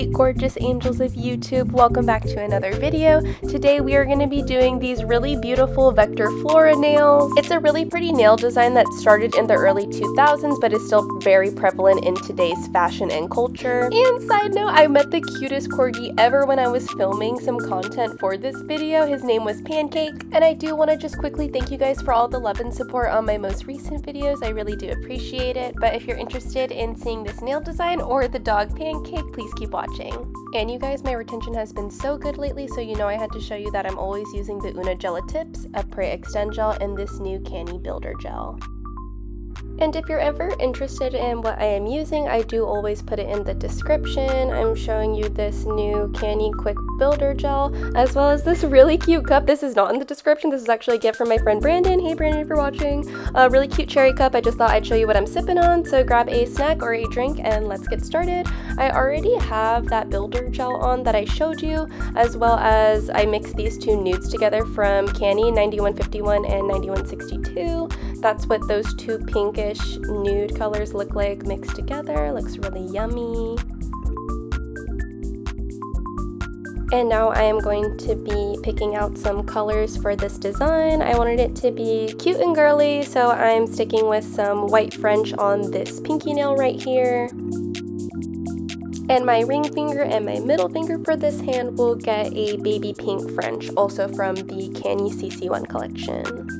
sweet, gorgeous angels of YouTube. Welcome back to another video. Today we are going to be doing these really beautiful vector flora nails. It's a really pretty nail design that started in the early 2000s but is still very prevalent in today's fashion and culture. And side note, I met the cutest corgi ever when I was filming some content for this video. His name was Pancake, and I do want to just quickly thank you guys for all the love and support on my most recent videos. I really do appreciate it. But if you're interested in seeing this nail design or the dog Pancake, please keep watching. And you guys, my retention has been so good lately, so you know I had to show you that I'm always using the Una Gela Tips, a Prey Extend Gel, and this new Canny Builder Gel. And if you're ever interested in what I am using, I do always put it in the description. I'm showing you this new Canny Quick Builder Gel, as well as this really cute cup. This is not in the description. This is actually a gift from my friend Brandon. Hey Brandon, if you're watching. A really cute cherry cup. I just thought I'd show you what I'm sipping on. So grab a snack or a drink and let's get started. I already have that builder gel on that I showed you, as well as I mixed these two nudes together from Canny 9151 and 9162. That's what those two pinkish nude colors look like mixed together. Looks really yummy. And now I am going to be picking out some colors for this design. I wanted it to be cute and girly, so I'm sticking with some white French on this pinky nail right here. And my ring finger and my middle finger for this hand will get a baby pink French, also from the Canny CC1 collection.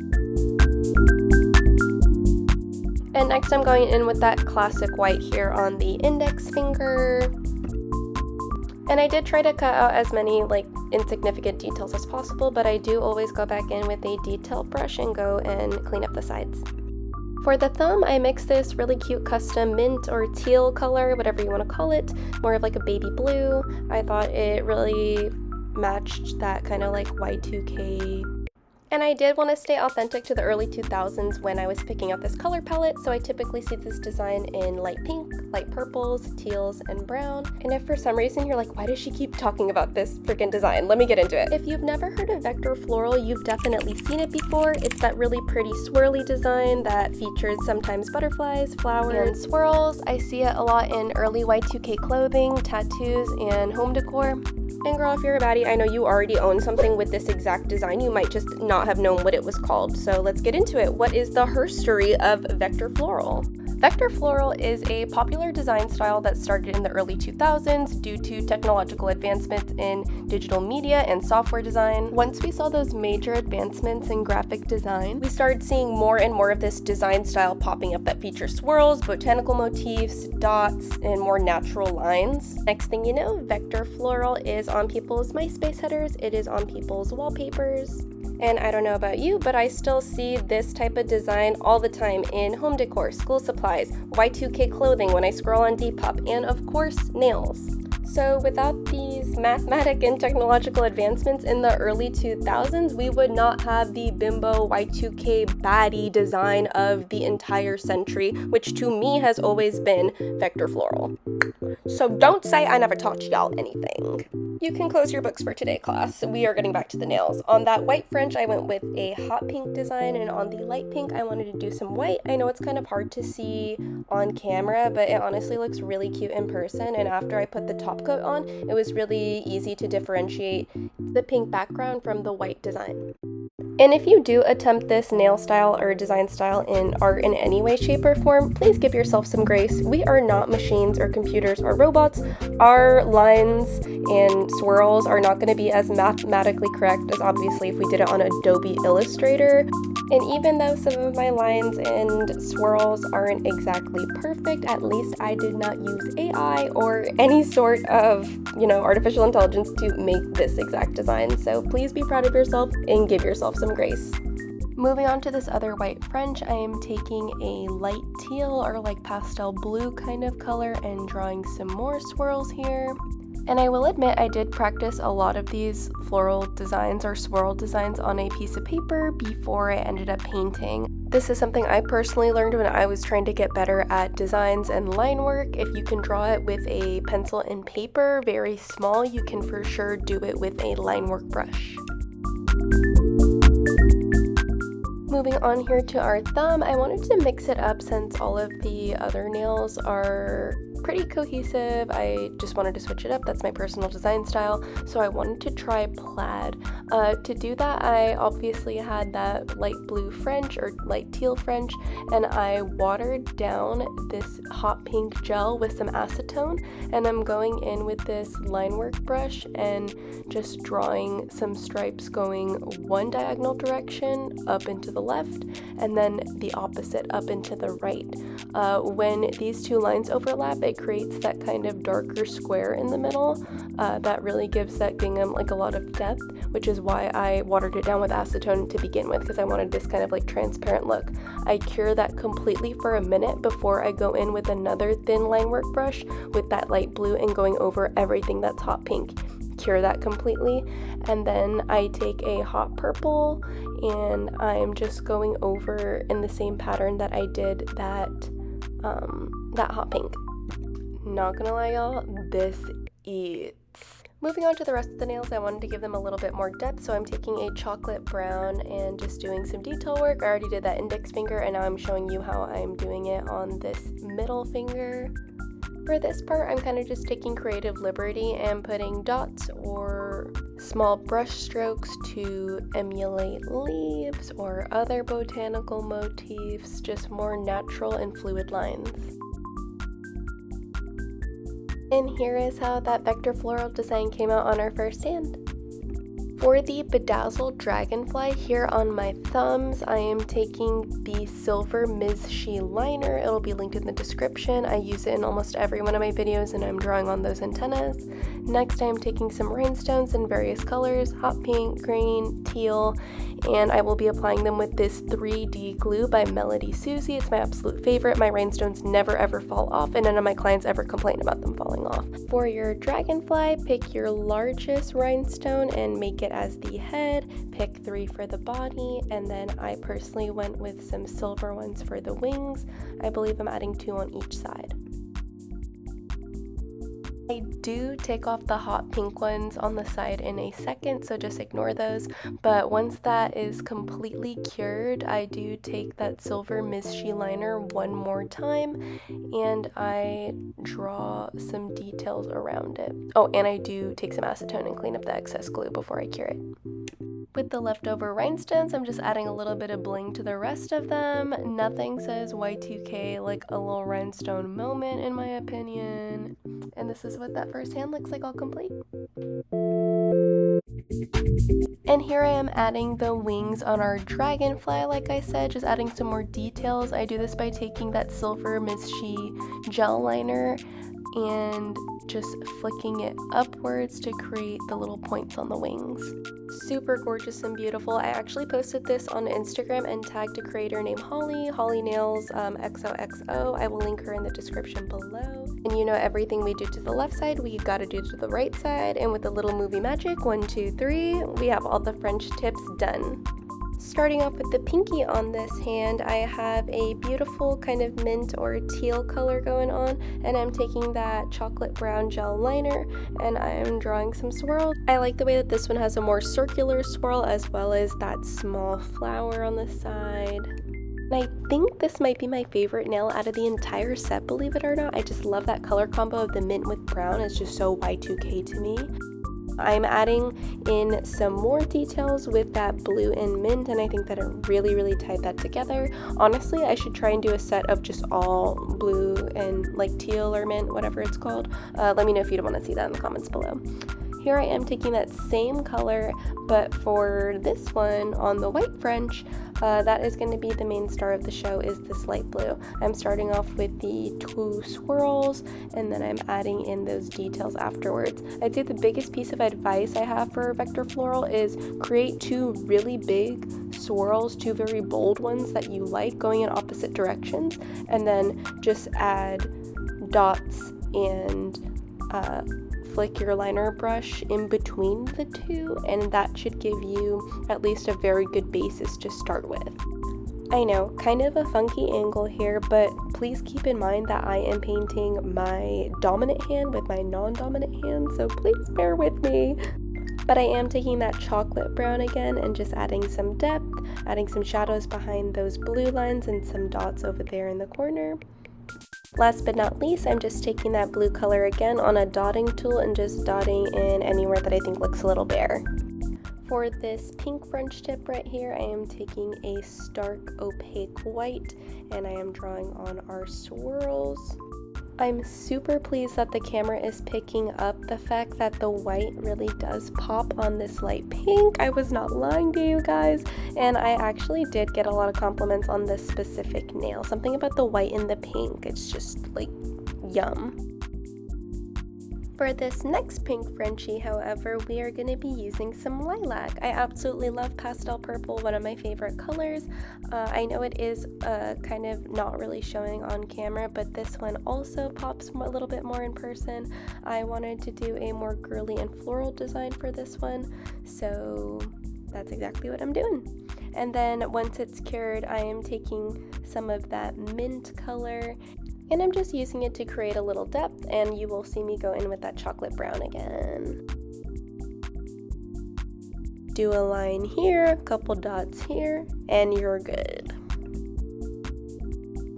And next I'm going in with that classic white here on the index finger. And I did try to cut out as many insignificant details as possible, but I do always go back in with a detail brush and go and clean up the sides. For the thumb, I mixed this really cute custom mint or teal color, whatever you want to call it, more of like a baby blue. I thought it really matched that kind of like Y2K. And I did want to stay authentic to the early 2000s when I was picking out this color palette, so I typically see this design in light pink, light purples, teals, and brown. And if for some reason you're like, why does she keep talking about this freaking design? Let me get into it. If you've never heard of Vector Floral, you've definitely seen it before. It's that really pretty swirly design that features sometimes butterflies, flowers, and swirls. I see it a lot in early Y2K clothing, tattoos, and home decor. And girl, if you're a baddie, I know you already own something with this exact design. You might just not have known what it was called. So let's get into it. What is the HERstory of Vector Floral? Vector Floral is a popular design style that started in the early 2000s due to technological advancements in digital media and software design. Once we saw those major advancements in graphic design, we started seeing more and more of this design style popping up that feature swirls, botanical motifs, dots, and more natural lines. Next thing you know, Vector Floral is on people's MySpace headers, it is on people's wallpapers. And I don't know about you, but I still see this type of design all the time in home decor, school supplies, Y2K clothing when I scroll on Depop, and of course, nails. So without these mathematic and technological advancements in the early 2000s, we would not have the bimbo Y2K baddie design of the entire century, which to me has always been Vector Floral. So don't say I never taught y'all anything. You can close your books for today, class. We are getting back to the nails. On that white French, I went with a hot pink design, and on the light pink, I wanted to do some white. I know it's kind of hard to see on camera, but it honestly looks really cute in person, and after I put the top coat on, it was really easy to differentiate the pink background from the white design. And if you do attempt this nail style or design style in art in any way, shape, or form, please give yourself some grace. We are not machines or computers or robots. Our lines and swirls are not going to be as mathematically correct as obviously if we did it on Adobe Illustrator. And even though some of my lines and swirls aren't exactly perfect, at least I did not use AI or any sort of, artificial intelligence to make this exact design. So please be proud of yourself and give yourself some grace. Moving on to this other white French, I am taking a light teal or pastel blue kind of color and drawing some more swirls here. And I will admit I did practice a lot of these floral designs or swirl designs on a piece of paper before I ended up painting. This is something I personally learned when I was trying to get better at designs and line work. If you can draw it with a pencil and paper, very small, you can for sure do it with a line work brush. Moving on here to our thumb, I wanted to mix it up since all of the other nails are pretty cohesive. I just wanted to switch it up. That's my personal design style, so I wanted to try plaid. To do that, I obviously had that light blue French or light teal French, and I watered down this hot pink gel with some acetone, and I'm going in with this line work brush and just drawing some stripes going one diagonal direction up into the left and then the opposite up into the right. When these two lines overlap, it creates that kind of darker square in the middle that really gives that gingham like a lot of depth, which is why I watered it down with acetone to begin with, because I wanted this kind of like transparent look. I cure that completely for a minute before I go in with another thin line work brush with that light blue and going over everything that's hot pink. Cure that completely, and then I take a hot purple and I'm just going over in the same pattern that I did that hot pink. Not gonna lie, y'all, this eats. Moving on to the rest of the nails, I wanted to give them a little bit more depth, so I'm taking a chocolate brown and just doing some detail work. I already did that index finger, and now I'm showing you how I'm doing it on this middle finger. For this part, I'm kind of just taking creative liberty and putting dots or small brush strokes to emulate leaves or other botanical motifs, just more natural and fluid lines. And here is how that vector floral design came out on our first hand. For the bedazzled dragonfly here on my thumbs, I am taking the silver Ms. She liner. It'll be linked in the description. I use it in almost every one of my videos and I'm drawing on those antennas. Next, I am taking some rhinestones in various colors, hot pink, green, teal, and I will be applying them with this 3D glue by Melody Susie. It's my absolute favorite. My rhinestones never ever fall off, and none of my clients ever complain about them falling off. For your dragonfly, pick your largest rhinestone and make it as the head. Pick 3 for the body, and then I personally went with some silver ones for the wings. I believe I'm adding 2 on each side. I do take off the hot pink ones on the side in a second, so just ignore those. But once that is completely cured, I do take that silver Ms. She liner one more time and I draw some details around it. Oh, and I do take some acetone and clean up the excess glue before I cure it. With the leftover rhinestones, I'm just adding a little bit of bling to the rest of them. Nothing says Y2K like a little rhinestone moment, in my opinion. And this is what that first hand looks like all complete. And here I am adding the wings on our dragonfly, like I said, just adding some more details. I do this by taking that silver Ms. She gel liner and just flicking it upwards to create the little points on the wings. Super gorgeous and beautiful. I actually posted this on Instagram and tagged a creator named Holly Nails XOXO. I will link her in the description below. And you know, everything we do to the left side, we gotta do to the right side. And with a little movie magic, 1, 2, 3, we have all the French tips done. Starting off with the pinky on this hand, I have a beautiful kind of mint or teal color going on, and I'm taking that chocolate brown gel liner and I'm drawing some swirls. I like the way that this one has a more circular swirl as well as that small flower on the side. And I think this might be my favorite nail out of the entire set, believe it or not. I just love that color combo of the mint with brown. It's just so Y2K to me. I'm adding in some more details with that blue and mint, and I think that it really tied that together. Honestly, I should try and do a set of just all blue and like teal or mint, whatever it's called. Let me know if you'd want to see that in the comments below. Here I am taking that same color, but for this one on the white French, that is going to be the main star of the show, is this light blue. I'm starting off with the 2 swirls, and then I'm adding in those details afterwards. I'd say the biggest piece of advice I have for vector floral is create 2 really big swirls, 2 very bold ones that you like going in opposite directions, and then just add dots and flick your liner brush in between the 2, and that should give you at least a very good basis to start with. I know, kind of a funky angle here, but please keep in mind that I am painting my dominant hand with my non-dominant hand, so please bear with me. But I am taking that chocolate brown again and just adding some depth, adding some shadows behind those blue lines and some dots over there in the corner. Last but not least, I'm just taking that blue color again on a dotting tool and just dotting in anywhere that I think looks a little bare. For this pink French tip right here, I am taking a stark opaque white and I am drawing on our swirls. I'm super pleased that the camera is picking up the fact that the white really does pop on this light pink. I was not lying to you guys, and I actually did get a lot of compliments on this specific nail. Something about the white and the pink, it's just like yum. For this next pink Frenchie, however, we are going to be using some lilac. I absolutely love pastel purple, one of my favorite colors. I know it is kind of not really showing on camera, but this one also pops a little bit more in person. I wanted to do a more girly and floral design for this one, so that's exactly what I'm doing. And then once it's cured, I am taking some of that mint color and I'm just using it to create a little depth, and you will see me go in with that chocolate brown again. Do a line here, a couple dots here, and you're good.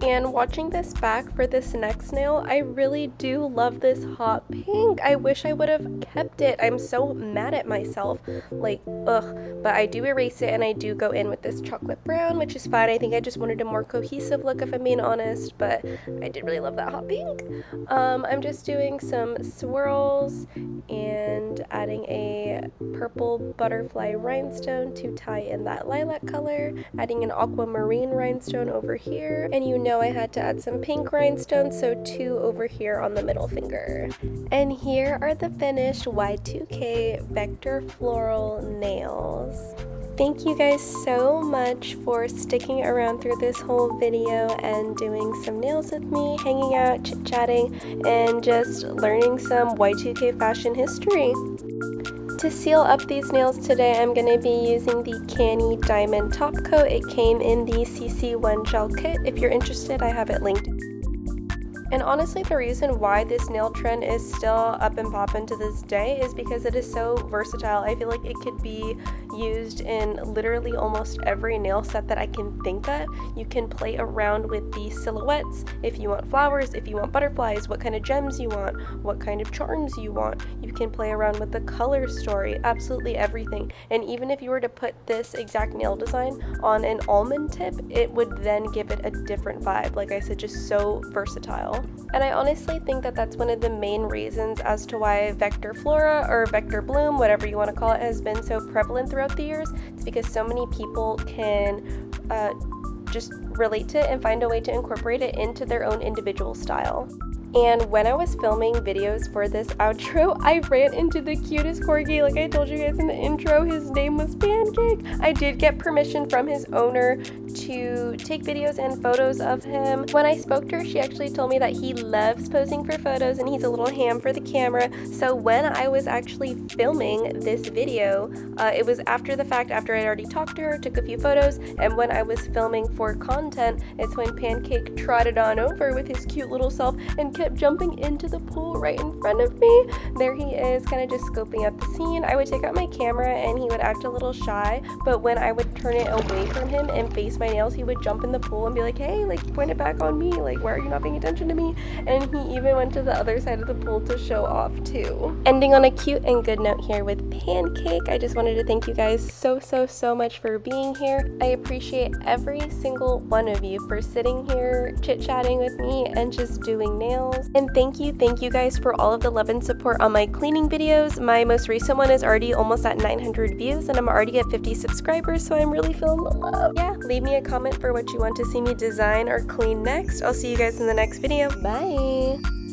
And watching this back for this next nail, I really do love this hot pink. I wish I would have kept it. I'm so mad at myself, like, ugh. But I do erase it and I do go in with this chocolate brown, which is fine. I think I just wanted a more cohesive look if I'm being honest, but I did really love that hot pink. I'm just doing some swirls and adding a purple butterfly rhinestone to tie in that lilac color, adding an aquamarine rhinestone over here, and you know I had to add some pink rhinestones, so 2 over here on the middle finger. And here are the finished Y2K Vector Floral nails. Thank you guys so much for sticking around through this whole video and doing some nails with me, hanging out, chit-chatting, and just learning some Y2K fashion history. To seal up these nails today, I'm going to be using the Canny Diamond Top Coat. It came in the CC1 gel kit. If you're interested, I have it linked. And honestly, the reason why this nail trend is still up and poppin' to this day is because it is so versatile. I feel like it could be used in literally almost every nail set that I can think of. You can play around with the silhouettes if you want flowers, if you want butterflies, what kind of gems you want, what kind of charms you want. You can play around with the color story, absolutely everything. And even if you were to put this exact nail design on an almond tip, it would then give it a different vibe. Like I said, just so versatile. And I honestly think that that's one of the main reasons as to why Vector Flora or Vector Bloom, whatever you want to call it, has been so prevalent throughout the years. It's because so many people can just relate to it and find a way to incorporate it into their own individual style. And when I was filming videos for this outro, I ran into the cutest corgi. Like I told you guys in the intro, his name was Pancake. I did get permission from his owner to take videos and photos of him. When I spoke to her, she actually told me that he loves posing for photos and he's a little ham for the camera. So when I was actually filming this video, it was after the fact, after I'd already talked to her, took a few photos, and when I was filming for content, it's when Pancake trotted on over with his cute little self and kept jumping into the pool right in front of me. There he is, kind of just scoping out the scene. I would take out my camera and he would act a little shy, but when I would turn it away from him and face my nails, he would jump in the pool and be like, hey, like point it back on me, like why are you not paying attention to me? And he even went to the other side of the pool to show off too. Ending on a cute and good note here with Pancake, I just wanted to thank you guys so much for being here. I appreciate every single one of you for sitting here chit-chatting with me and just doing nails. And thank you guys for all of the love and support on my cleaning videos. My most recent one is already almost at 900 views and I'm already at 50 subscribers, so I'm really feeling the love. Yeah, leave me a comment for what you want to see me design or clean next. I'll see you guys in the next video. Bye!